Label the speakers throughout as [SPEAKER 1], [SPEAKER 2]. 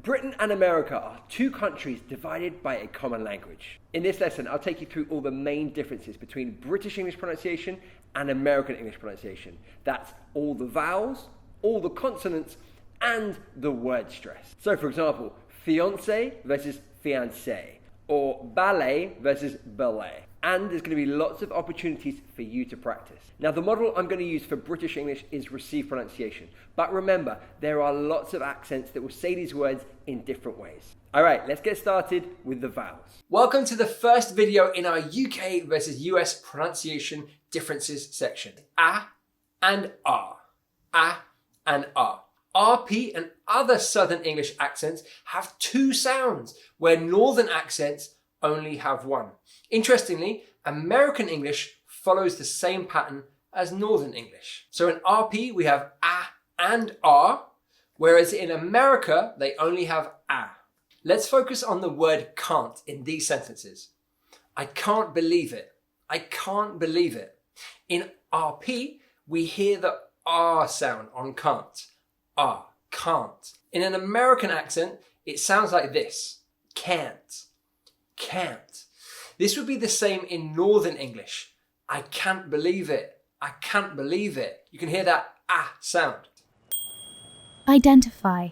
[SPEAKER 1] Britain and America are two countries divided by a common language. In this lesson, I'll take you through all the main differences between British English pronunciation and American English pronunciation. That's all the vowels, all the consonants, and the word stress. So for example, fiancé versus fiancé, or ballet versus ballet. And there's going to be lots of opportunities for you to practice. Now, the model I'm going to use for British English is received pronunciation. But remember, there are lots of accents that will say these words in different ways. All right, let's get started with the vowels. Welcome to the first video in our UK versus US pronunciation differences section. A and R. A and R. RP and other Southern English accents have two sounds, where Northern accents only have one. Interestingly, American English follows the same pattern as Northern English. So in RP, we have A and R, whereas in America, they only have A. Let's focus on the word can't in these sentences. I can't believe it. I can't believe it. In RP, we hear the R sound on can't. R, can't. In an American accent, it sounds like this. Can't. Can't. This would be the same in Northern English. I can't believe it. I can't believe it. You can hear that ah sound.
[SPEAKER 2] Identify.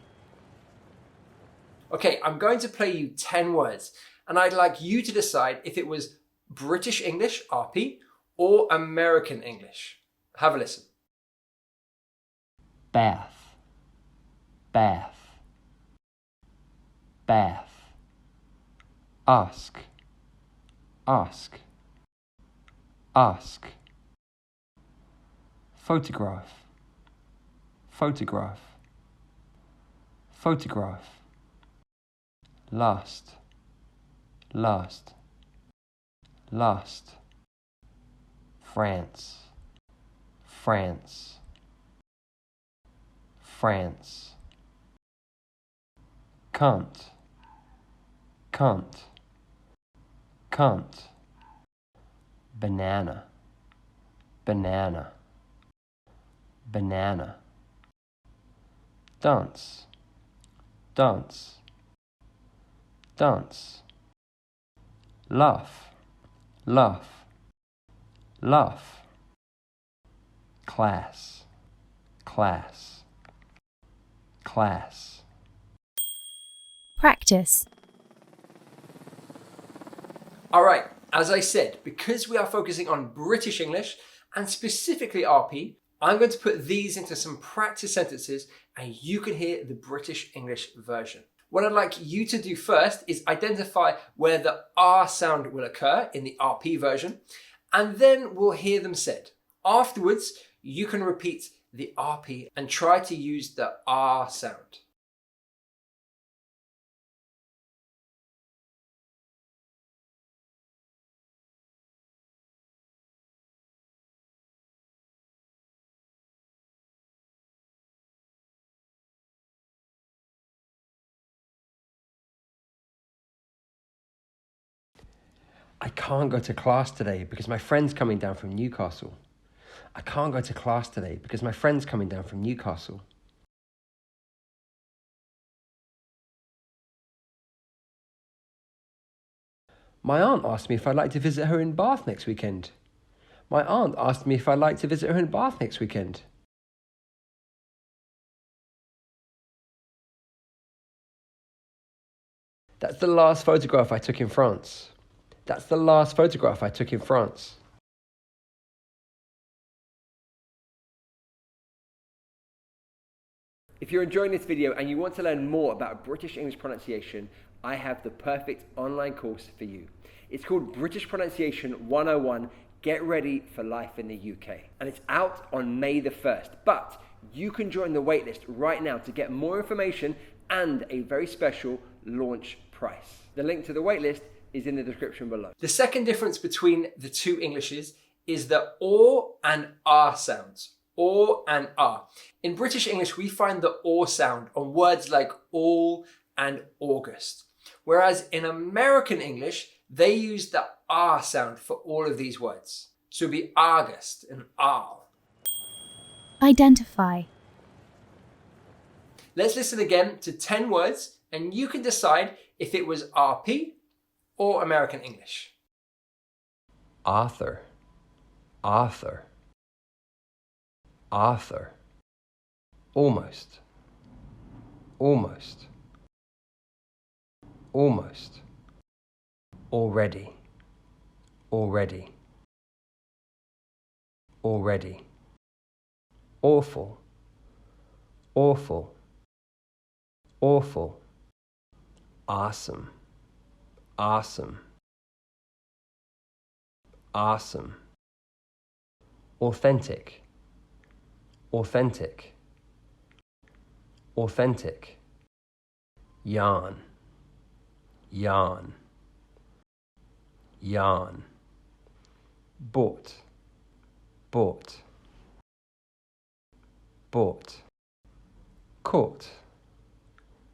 [SPEAKER 1] Okay, I'm going to play you 10 words, and I'd like you to decide if it was British English, RP, or American English. Have a listen.
[SPEAKER 3] Bath, bath, bath. Ask, ask, ask. Photograph, photograph, photograph. Last, last, last. France, France, France. Can't, can't, can't. Banana, banana, banana. Dance, dance, dance. Laugh, laugh, laugh. Class, class, class.
[SPEAKER 2] Practice.
[SPEAKER 1] All right, as I said, because we are focusing on British English and specifically RP, I'm going to put these into some practice sentences and you can hear the British English version. What I'd like you to do first is identify where the R sound will occur in the RP version, and then we'll hear them said. Afterwards, you can repeat the RP and try to use the R sound.
[SPEAKER 3] I can't go to class today because my friend's coming down from Newcastle. I can't go to class today because my friend's coming down from Newcastle. My aunt asked me if I'd like to visit her in Bath next weekend. My aunt asked me if I'd like to visit her in Bath next weekend. That's the last photograph I took in France. That's the last photograph I took in France.
[SPEAKER 1] If you're enjoying this video and you want to learn more about British English pronunciation, I have the perfect online course for you. It's called British Pronunciation 101, Get Ready for Life in the UK. And it's out on May the 1st, but you can join the waitlist right now to get more information and a very special launch price. The link to the waitlist is in the description below. The second difference between the two Englishes is the OR and R sounds. OR and R. In British English, we find the OR sound on words like all and August. Whereas in American English, they use the R sound for all of these words. So it'd be August and Arl.
[SPEAKER 2] Identify.
[SPEAKER 1] Let's listen again to 10 words
[SPEAKER 3] and you can decide if it was RP or American English. Arthur, Arthur, Arthur. Almost, almost, almost. Already, already, already. Awful, awful, awful. Awesome, awesome, awesome. Authentic, authentic, authentic. Yarn, yarn, yarn. Bought, bought, bought. Caught,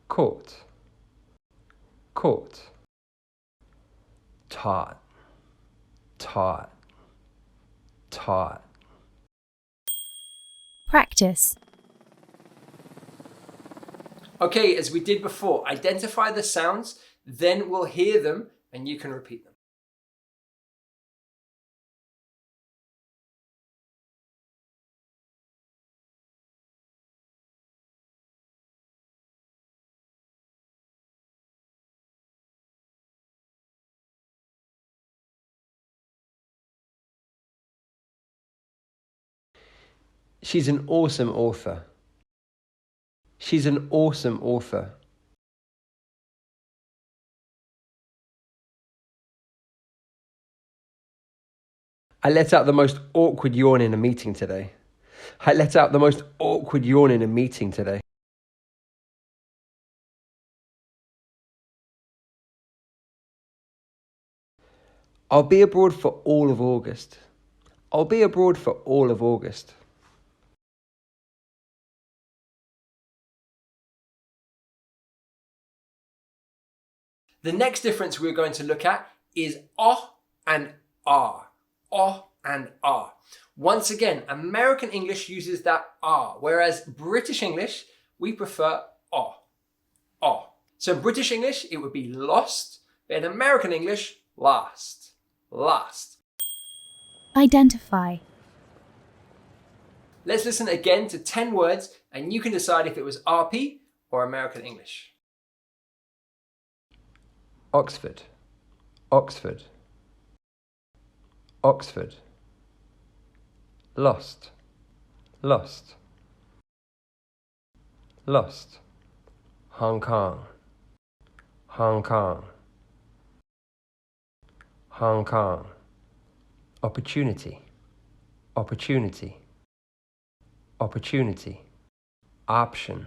[SPEAKER 3] caught, caught. Taught, taught, taught.
[SPEAKER 2] Practice.
[SPEAKER 3] Okay, as we did before, identify the sounds, then we'll hear them and you can repeat them. She's an awesome author. She's an awesome author. I let out the most awkward yawn in a meeting today. I let out the most awkward yawn in a meeting today. I'll be abroad for all of August. I'll be abroad for all of August. The next difference we're going to look at is O and R. O and R. Once again, American English uses that R, whereas British English, we prefer O. O. So in British English, it would be lost, but in American English, last. Last.
[SPEAKER 2] Identify.
[SPEAKER 3] Let's listen again to 10 words and you can decide if it was RP or American English. Oxford, Oxford, Oxford. Lost, lost, lost. Hong Kong, Hong Kong, Hong Kong. Opportunity, opportunity, opportunity. Option,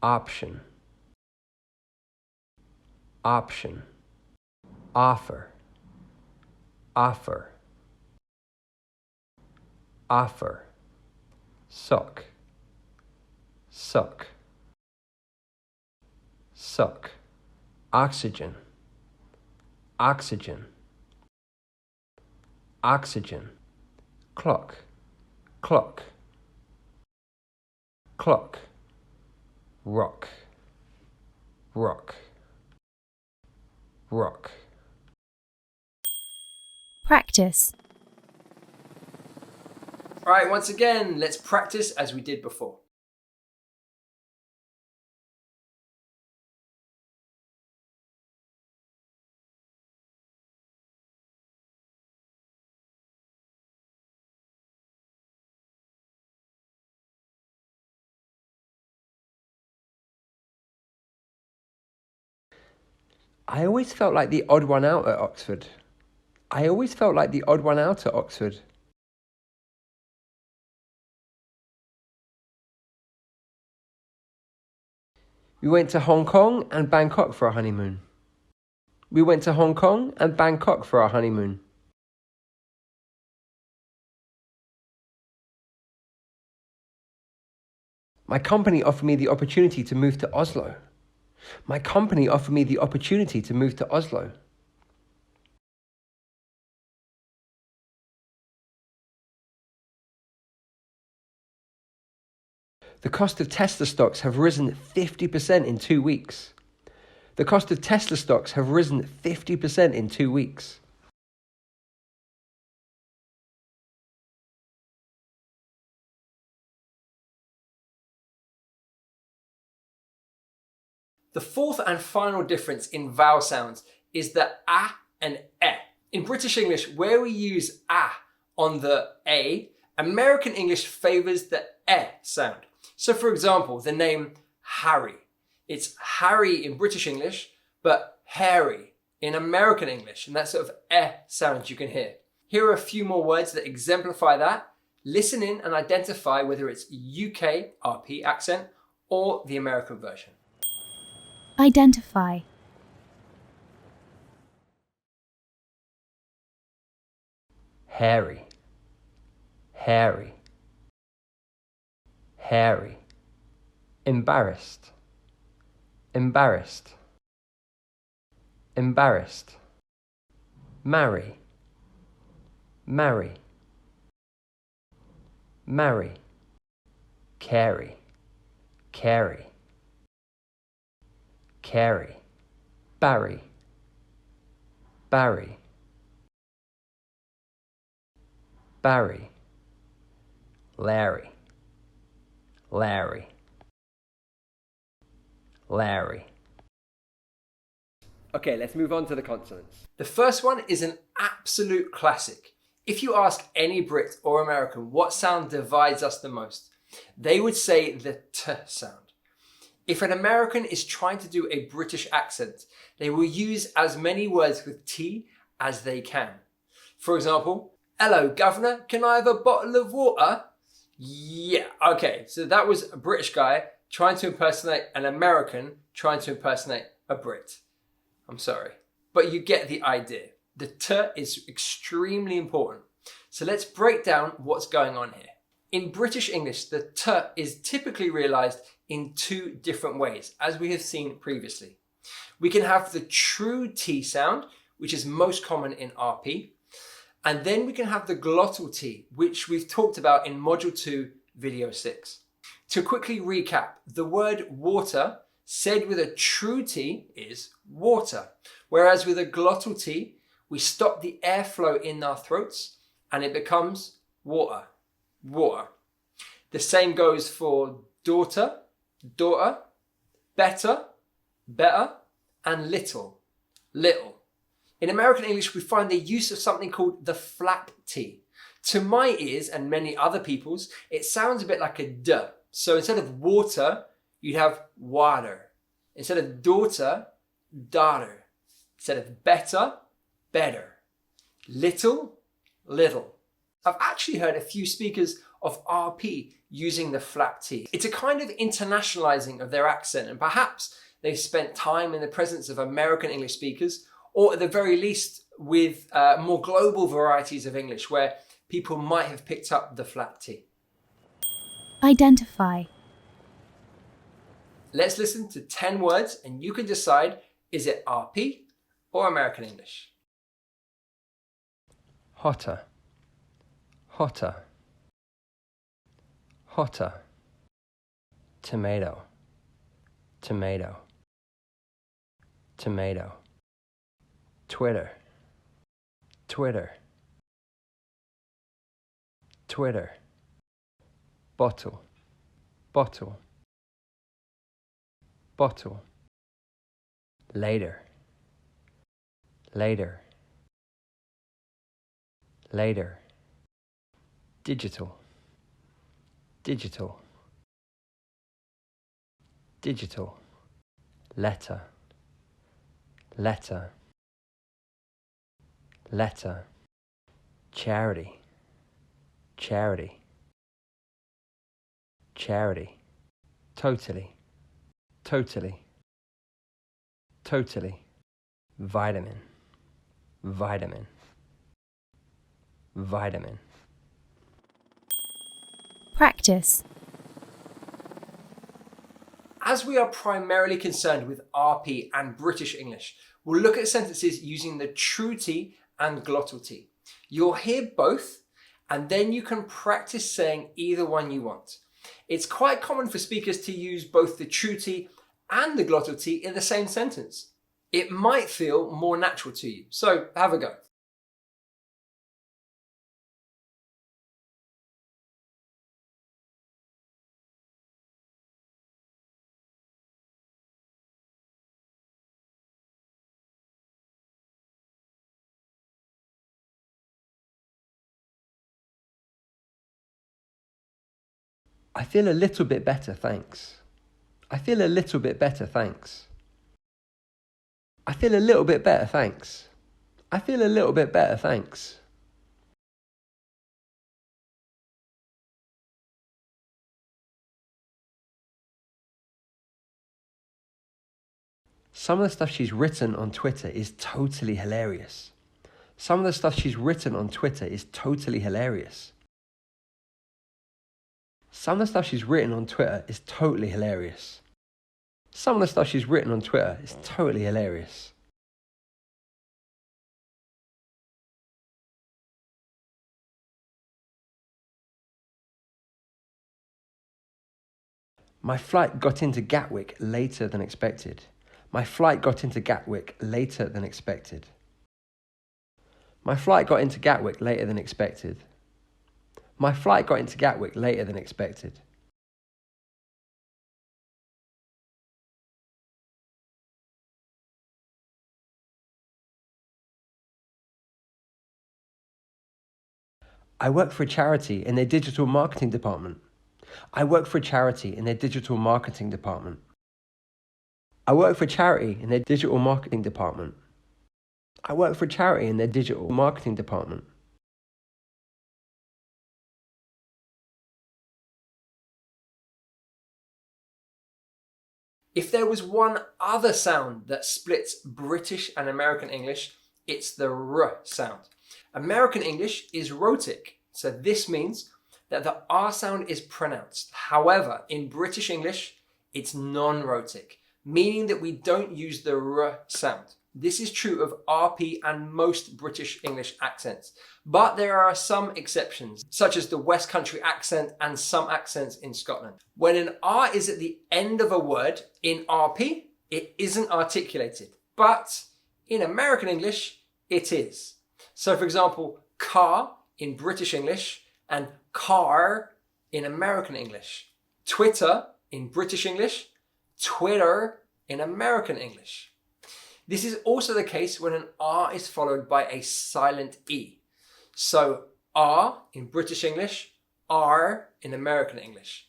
[SPEAKER 3] option, option. Offer, offer, offer. Suck, suck, suck. Oxygen, oxygen, oxygen. Clock, clock, clock. Rock, rock, rock.
[SPEAKER 2] Practice.
[SPEAKER 3] All right, once again, let's practice as we did before. I always felt like the odd one out at Oxford. I always felt like the odd one out at Oxford. We went to Hong Kong and Bangkok for our honeymoon. We went to Hong Kong and Bangkok for our honeymoon. My company offered me the opportunity to move to Oslo. My company offered me the opportunity to move to Oslo. The cost of Tesla stocks have risen 50% in 2 weeks. The cost of Tesla stocks have risen 50% in 2 weeks. The fourth and final difference in vowel sounds is the a and e. In British English, where we use a on the a, American English favours the e sound. So for example, the name Harry. It's Harry in British English, but Harry in American English, and that sort of e sound you can hear. Here are a few more words that exemplify that. Listen in and identify whether it's UK RP accent or the American version.
[SPEAKER 2] Identify.
[SPEAKER 3] Hairy, hairy, hairy. Embarrassed, embarrassed, embarrassed. Marry, marry, marry. Carry, carry, carry. Barry, Barry, Barry. Larry, Larry, Larry.
[SPEAKER 1] Okay, let's move on to the consonants.
[SPEAKER 3] The first one is an absolute classic. If you ask any Brit or American what sound divides us the most, they would say the T sound. If an American is trying to do a British accent, they will use as many words with T as they can. For example, hello governor, can I have a bottle of water? Yeah, okay, so that was a British guy trying to impersonate an American trying to impersonate a Brit. I'm sorry, but you get the idea. The T is extremely important. So let's break down what's going on here. In British English, the T is typically realised in two different ways, as we have seen previously. We can have the true T sound, which is most common in RP, and then we can have the glottal T, which we've talked about in Module 2, Video 6. To quickly recap, the word water said with a true T is water, whereas with a glottal T, we stop the airflow in our throats and it becomes water, water. The same goes for daughter, daughter, better, better, and little, little. In American English, we find the use of something called the flap T. To my ears and many other people's, it sounds a bit like a D. So instead of water, you'd have water. Instead of daughter, daughter. Instead of better, better. Little, little. I've actually heard a few speakers of RP using the flap T. It's a kind of internationalizing of their accent, and perhaps they've spent time in the presence of American English speakers, or at the very least with more global varieties of English where people might have picked up the flap T.
[SPEAKER 2] Identify.
[SPEAKER 3] Let's listen to 10 words and you can decide, is it RP or American English? Hotter, hotter, hotter. Tomato, tomato, tomato. Twitter, Twitter, Twitter. Bottle, bottle, bottle. Later, later, later. Digital, digital, digital. Letter, letter, letter. Charity, charity, charity. Totally, totally, totally. Vitamin, vitamin, vitamin.
[SPEAKER 2] Practice.
[SPEAKER 3] As we are primarily concerned with RP and British English, we'll look at sentences using the true T and glottal T. You'll hear both, and then you can practice saying either one you want. It's quite common for speakers to use both the true T and the glottal T in the same sentence. It might feel more natural to you, so have a go.
[SPEAKER 1] I feel a little bit better, thanks. I feel a little bit better, thanks. I feel a little bit better, thanks. I feel a little bit better, thanks. Some of the stuff she's written on Twitter is totally hilarious. Some of the stuff she's written on Twitter is totally hilarious. Some of the stuff she's written on Twitter is totally hilarious. Some of the stuff she's written on Twitter is totally hilarious. My flight got into Gatwick later than expected. My flight got into Gatwick later than expected. My flight got into Gatwick later than expected. My flight got into Gatwick later than expected. I work for a charity in their digital marketing department. I work for a charity in their digital marketing department. I work for a charity in their digital marketing department. I work for a charity in their digital marketing department.
[SPEAKER 3] If there was one other sound that splits British and American English, it's the R sound. American English is rhotic, so this means that the R sound is pronounced. However, in British English, it's non-rhotic, meaning that we don't use the R sound. This is true of RP and most British English accents, but there are some exceptions, such as the West Country accent and some accents in Scotland. When an R is at the end of a word in RP, it isn't articulated, but in American English, it is. So for example, car in British English and car in American English. Twitter in British English, Twitter in American English. This is also the case when an R is followed by a silent E. So R in British English, R in American English.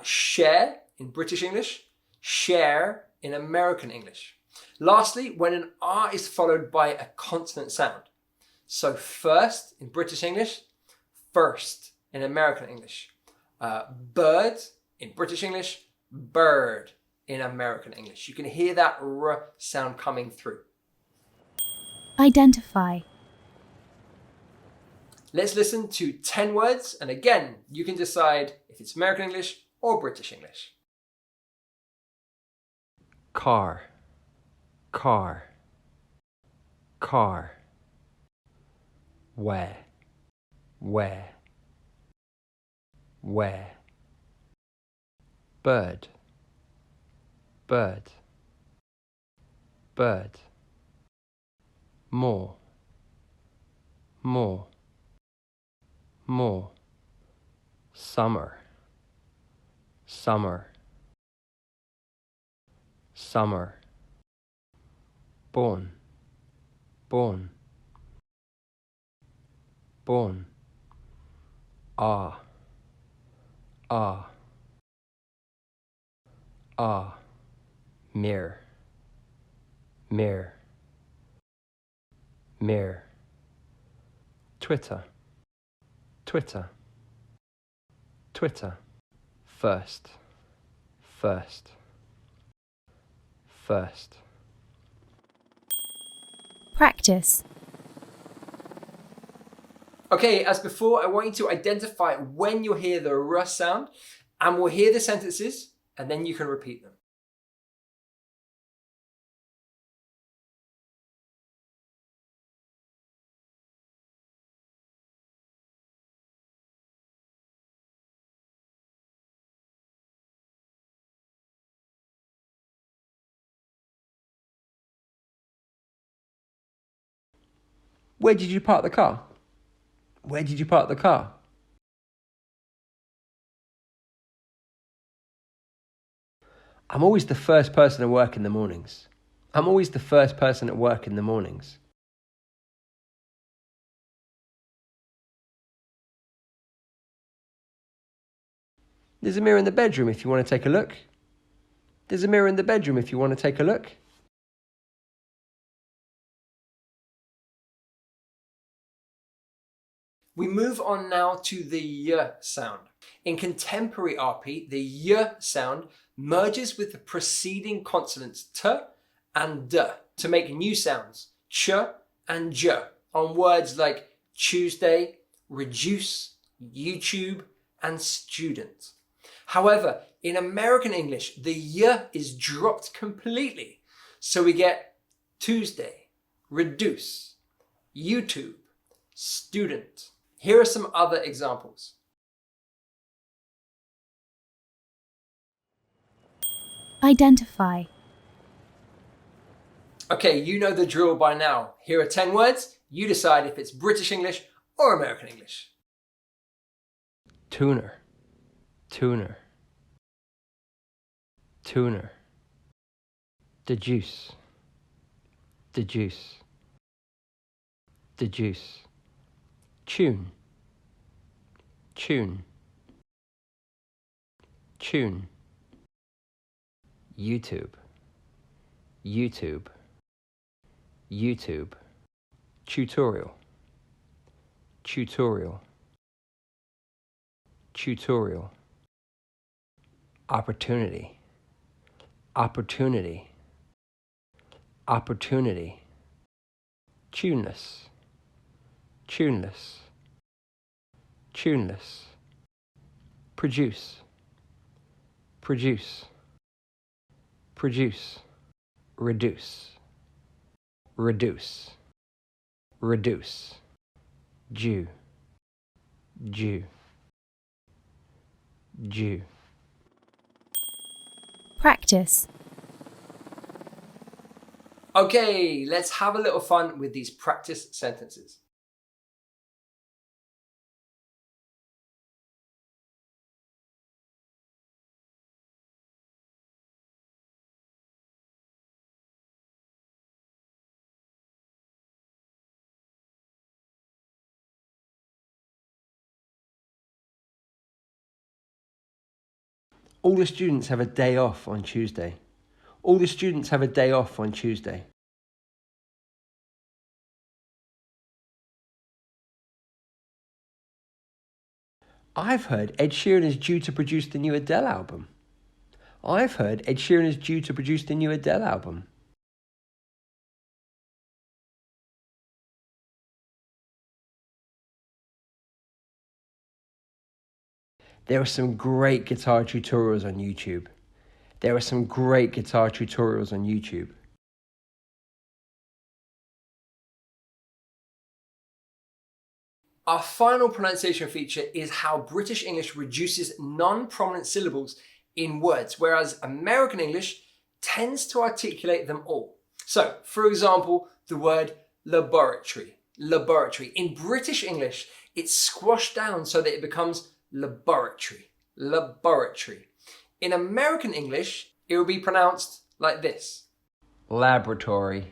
[SPEAKER 3] Share in British English, share in American English. Lastly, when an R is followed by a consonant sound. So first in British English, first in American English. Bird in British English, bird in American English. You can hear that R sound coming through.
[SPEAKER 2] Identify.
[SPEAKER 3] Let's listen to 10 words, and again, you can decide if it's American English or British English.
[SPEAKER 1] Car, car, car. Where, where, where. Bird, bird, bird. More, more, more. Summer, summer, summer. Born, born, born. Ah, ah, ah. Mirror, mirror, mirror. Twitter, Twitter, Twitter. First, first, first.
[SPEAKER 2] Practice.
[SPEAKER 3] Okay, as before, I want you to identify when you hear the R sound, and we'll hear the sentences, and then you can repeat them.
[SPEAKER 1] Where did you park the car? Where did you park the car? I'm always the first person at work in the mornings. I'm always the first person at work in the mornings. There's a mirror in the bedroom if you want to take a look. There's a mirror in the bedroom if you want to take a look.
[SPEAKER 3] We move on now to the y sound. In contemporary RP, the y sound merges with the preceding consonants t and d to make new sounds, ch and j, on words like Tuesday, reduce, YouTube, and student. However, in American English, the y is dropped completely. So we get Tuesday, reduce, YouTube, student. Here are some other examples.
[SPEAKER 2] Identify.
[SPEAKER 3] Okay, you know the drill by now. Here are 10 words. You decide if it's British English or American English.
[SPEAKER 1] Tuner, tuner, tuner. Deduce, deduce, deduce. Tune, tune, tune. YouTube, YouTube, YouTube. Tutorial, tutorial, tutorial. Opportunity, opportunity, opportunity. Tuneless, tuneless, tuneless. Produce, produce, produce. Reduce, reduce, reduce. Jew, Jew, Jew.
[SPEAKER 2] Practice.
[SPEAKER 3] Okay, let's have a little fun with these practice sentences.
[SPEAKER 1] All the students have a day off on Tuesday. All the students have a day off on Tuesday. I've heard Ed Sheeran is due to produce the new Adele album. I've heard Ed Sheeran is due to produce the new Adele album. There are some great guitar tutorials on YouTube. There are some great guitar tutorials on YouTube.
[SPEAKER 3] Our final pronunciation feature is how British English reduces non-prominent syllables in words, whereas American English tends to articulate them all. So, for example, the word laboratory. Laboratory. In British English, it's squashed down so that it becomes laboratory. Laboratory. In American English, it will be pronounced like this.
[SPEAKER 1] Laboratory,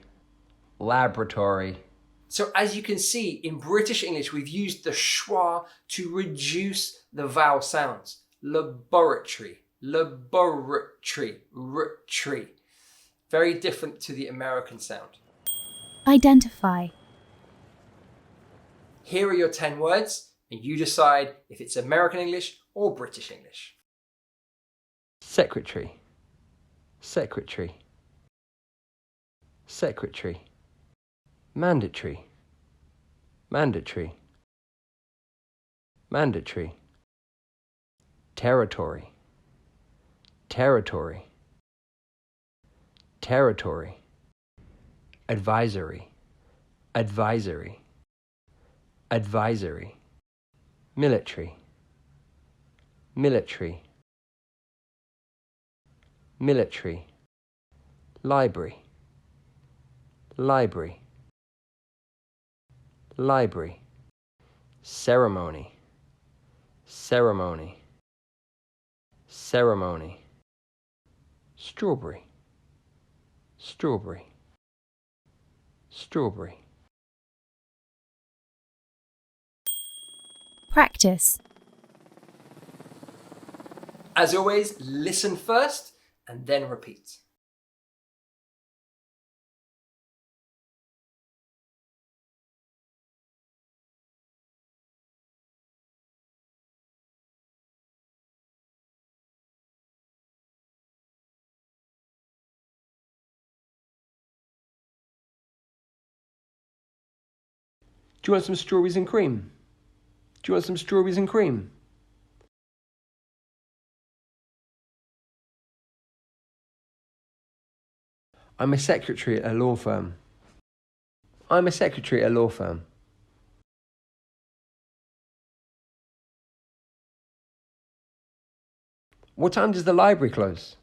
[SPEAKER 1] laboratory.
[SPEAKER 3] So as you can see, in British English, we've used the schwa to reduce the vowel sounds. Laboratory, laboratory, tree. Very different to the American sound.
[SPEAKER 2] Identify.
[SPEAKER 3] Here are your 10 words, and you decide if it's American English or British English.
[SPEAKER 1] Secretary, secretary, secretary. Mandatory, mandatory, mandatory. Territory, territory, territory. Advisory, advisory, advisory. Military, military, military. Library, library,
[SPEAKER 3] library, ceremony, ceremony, ceremony, strawberry, strawberry, strawberry.
[SPEAKER 2] Practice.
[SPEAKER 3] As always, listen first and then repeat. Do you want some strawberries and cream? Do you want some strawberries and cream? I'm a secretary at a law firm. I'm a secretary at a law firm. What time does the library close?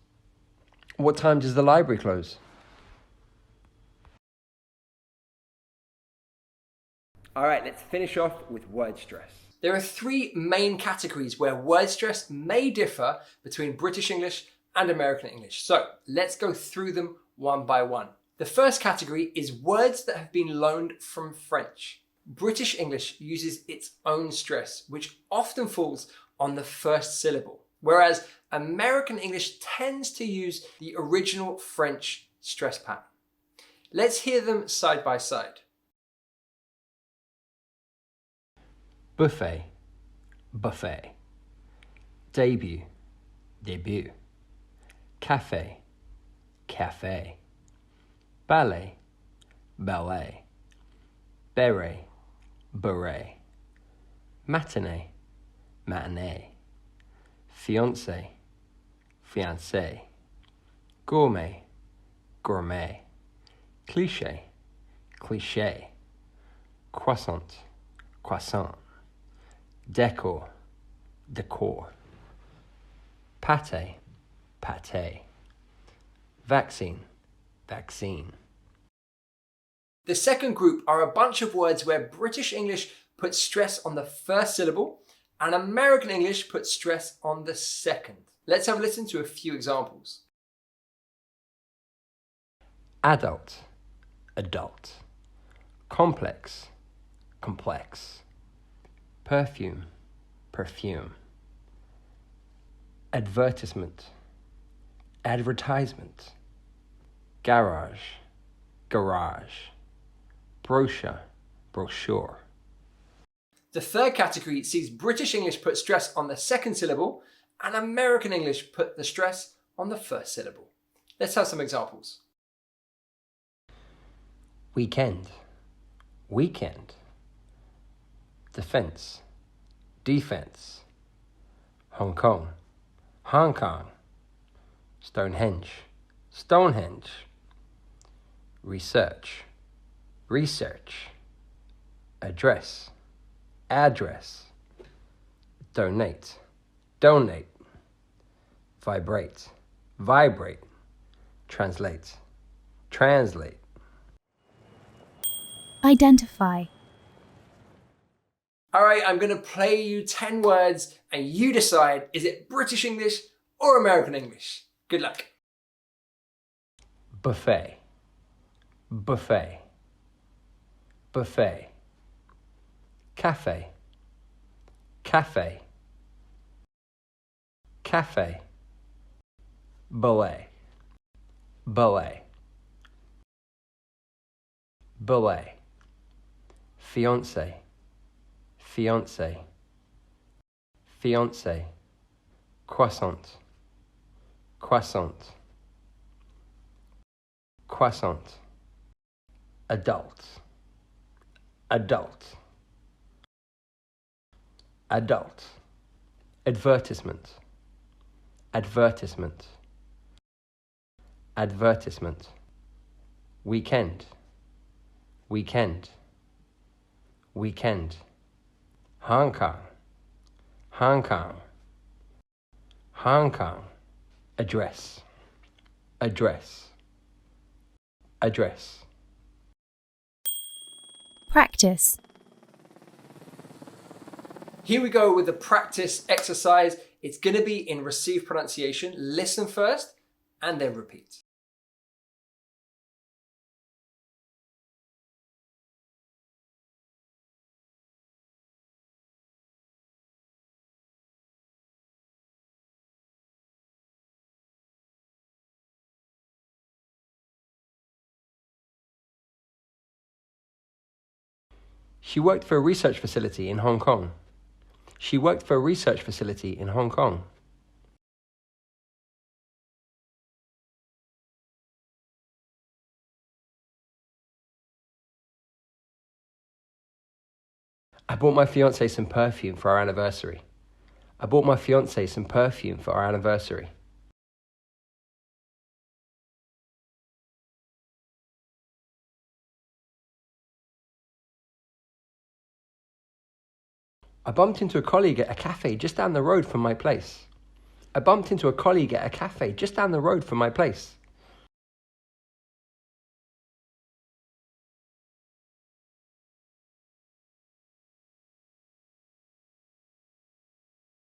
[SPEAKER 3] What time does the library close?
[SPEAKER 1] All right, let's finish off with word stress.
[SPEAKER 3] There are three main categories where word stress may differ between British English and American English. So let's go through them one by one. The first category is words that have been loaned from French. British English uses its own stress, which often falls on the first syllable, whereas American English tends to use the original French stress pattern. Let's hear them side by side. Buffet, buffet. Debut, debut. Cafe, cafe. Ballet, ballet. Beret, beret. Matinee, matinee. Fiancé, fiancé. Gourmet, gourmet. Cliché, cliché. Croissant, croissant. Decor, decor. Pâté, pâté. Vaccine, vaccine. The second group are a bunch of words where British English puts stress on the first syllable and American English puts stress on the second. Let's have a listen to a few examples. Adult, adult. Complex, complex. Perfume, perfume. Advertisement, advertisement. Garage, garage. Brochure, brochure. The third category sees British English put stress on the second syllable and American English put the stress on the first syllable. Let's have some examples. Weekend, weekend. Defense, defense. Hong Kong, Hong Kong. Stonehenge, Stonehenge. Research, research. Address, address. Donate, donate. Vibrate, vibrate. Translate, translate.
[SPEAKER 2] Identify.
[SPEAKER 3] All right, I'm going to play you 10 words and you decide, is it British English or American English? Good luck. Buffet, buffet, buffet. Cafe, cafe, cafe. Ballet, ballet, ballet. Fiancé, fiancé, fiancé. Croissant, croissant, croissant. Adult, adult, adult. Advertisement, advertisement, advertisement. Weekend, weekend, weekend. Hong Kong, Hong Kong, Hong Kong. Address, address, address.
[SPEAKER 2] Practice.
[SPEAKER 3] Here we go with the practice exercise. It's going to be in received pronunciation. Listen first and then repeat. She worked for a research facility in Hong Kong. She worked for a research facility in Hong Kong. I bought my fiancée some perfume for our anniversary. I bought my fiancée some perfume for our anniversary. I bumped into a colleague at a cafe just down the road from my place. I bumped into a colleague at a cafe just down the road from my place.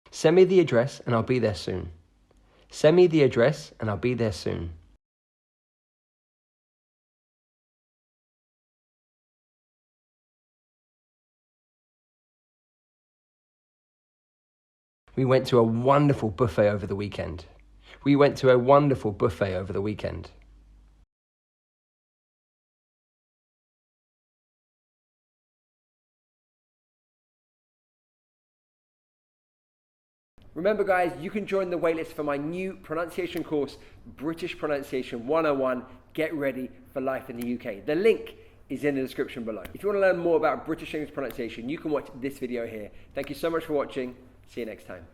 [SPEAKER 3] Send me the address and I'll be there soon. Send me the address and I'll be there soon. We went to a wonderful buffet over the weekend. We went to a wonderful buffet over the weekend.
[SPEAKER 1] Remember guys, you can join the waitlist for my new pronunciation course, British Pronunciation 101, Get Ready for Life in the UK. The link is in the description below. If you want to learn more about British English pronunciation, you can watch this video here. Thank you so much for watching. See you next time.